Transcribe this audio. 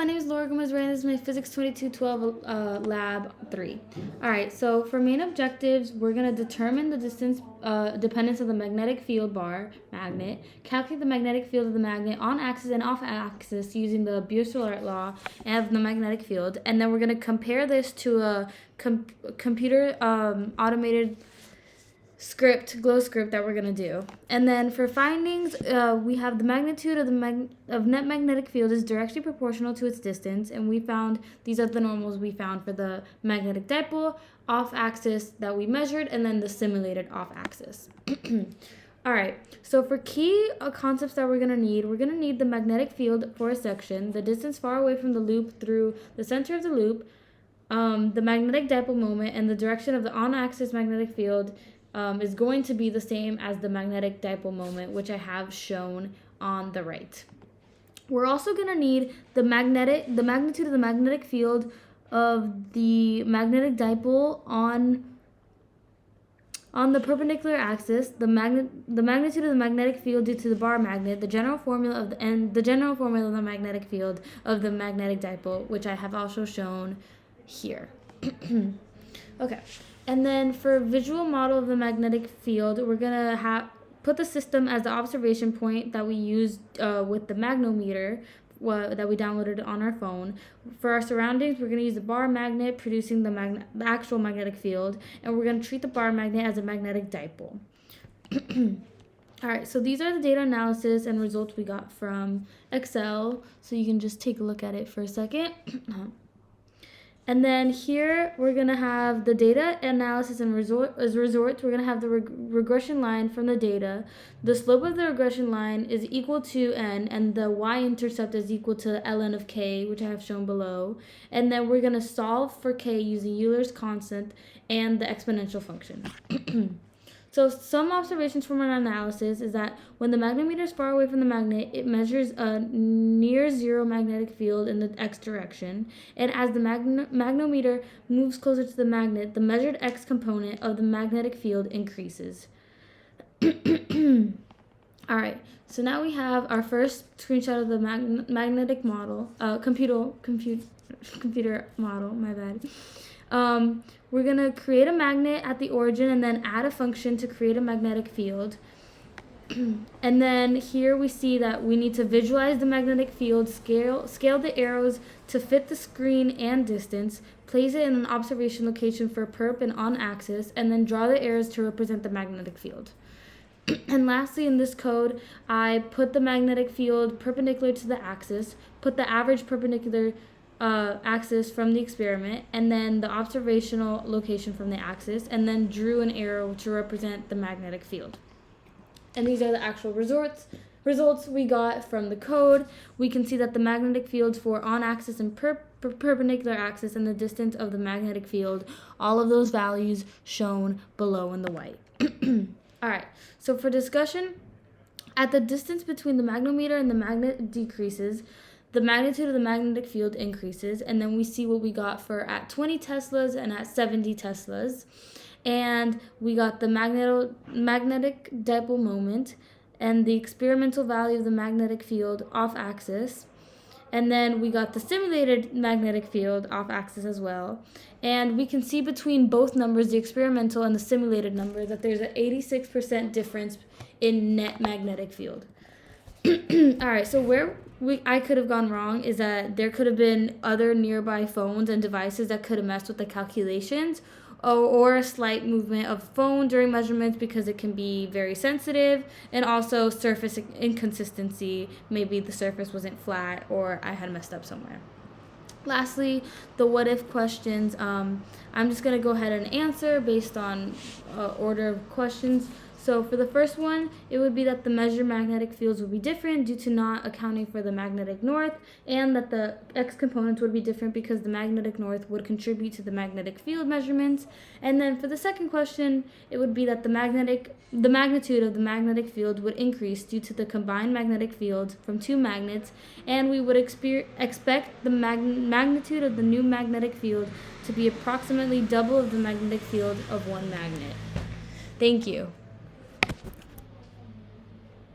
My name is Laura Gomez-Rey, and this is my Physics 2212 Lab 3. Alright, so for main objectives, we're going to determine the distance dependence of the magnetic field bar magnet, calculate the magnetic field of the magnet on axis and off axis using the Beer-Szilard law of the magnetic field, and then we're going to compare this to a computer automated glow script that we're going to do. And then for findings, we have the magnitude of the net magnetic field is directly proportional to its distance, and we found these are the normals we found for the magnetic dipole off axis that we measured, and then the simulated off axis. All right, so for key concepts that we're going to need the magnetic field for a section, the distance far away from the loop through the center of the loop, the magnetic dipole moment, and the direction of the on-axis magnetic field is going to be the same as the magnetic dipole moment, which I have shown on the right. We're also going to need the magnitude of the magnetic field of the magnetic dipole on the perpendicular axis, the magnitude of the magnetic field due to the bar magnet, the general formula of the magnetic field of the magnetic dipole, which I have also shown here. Okay. And then for visual model of the magnetic field, we're going to put the system as the observation point that we used with the magnometer that we downloaded on our phone. For our surroundings, we're going to use the bar magnet producing the actual magnetic field, and we're going to treat the bar magnet as a magnetic dipole. All right, so these are the data analysis and results we got from Excel, so you can just take a look at it for a second. And then here we're going to have the data analysis and resorts. We're going to have the regression line from the data. The slope of the regression line is equal to n, and the y-intercept is equal to ln of k, which I have shown below. And then we're going to solve for k using Euler's constant and the exponential function. So some observations from our analysis is that when the magnometer is far away from the magnet, it measures a near zero magnetic field in the x direction. And as the magnometer moves closer to the magnet, the measured x component of the magnetic field increases. All right, so now we have our first screenshot of the magnetic model, computer model, my bad. We're going to create a magnet at the origin and then add a function to create a magnetic field. And then here we see that we need to visualize the magnetic field, scale the arrows to fit the screen and distance, place it in an observation location for perp and on axis, and then draw the arrows to represent the magnetic field. And lastly, in this code, I put the magnetic field perpendicular to the axis, put the average perpendicular axis from the experiment, and then the observational location from the axis, and then drew an arrow to represent the magnetic field. And these are the actual results we got from the code. We can see that the magnetic fields for on-axis and perpendicular axis and the distance of the magnetic field, all of those values shown below in the white. All right, so for discussion, at the distance between the magnometer and the magnet decreases, the magnitude of the magnetic field increases, and then we see what we got for at 20 Teslas and at 70 Teslas. And we got the magnetic dipole moment and the experimental value of the magnetic field off axis. And then we got the simulated magnetic field off axis as well. And we can see between both numbers, the experimental and the simulated number, that there's an 86% difference in net magnetic field. All right, so where I could have gone wrong is that there could have been other nearby phones and devices that could have messed with the calculations, or a slight movement of phone during measurements because it can be very sensitive, and also surface inconsistency. Maybe the surface wasn't flat or I had messed up somewhere. Lastly, the what if questions. I'm just going to go ahead and answer based on order of questions. So for the first one, it would be that the measured magnetic fields would be different due to not accounting for the magnetic north, and that the x components would be different because the magnetic north would contribute to the magnetic field measurements. And then for the second question, it would be that the magnitude of the magnetic field would increase due to the combined magnetic fields from two magnets, and we would expect the magnitude of the new magnetic field to be approximately double of the magnetic field of one magnet. Thank you.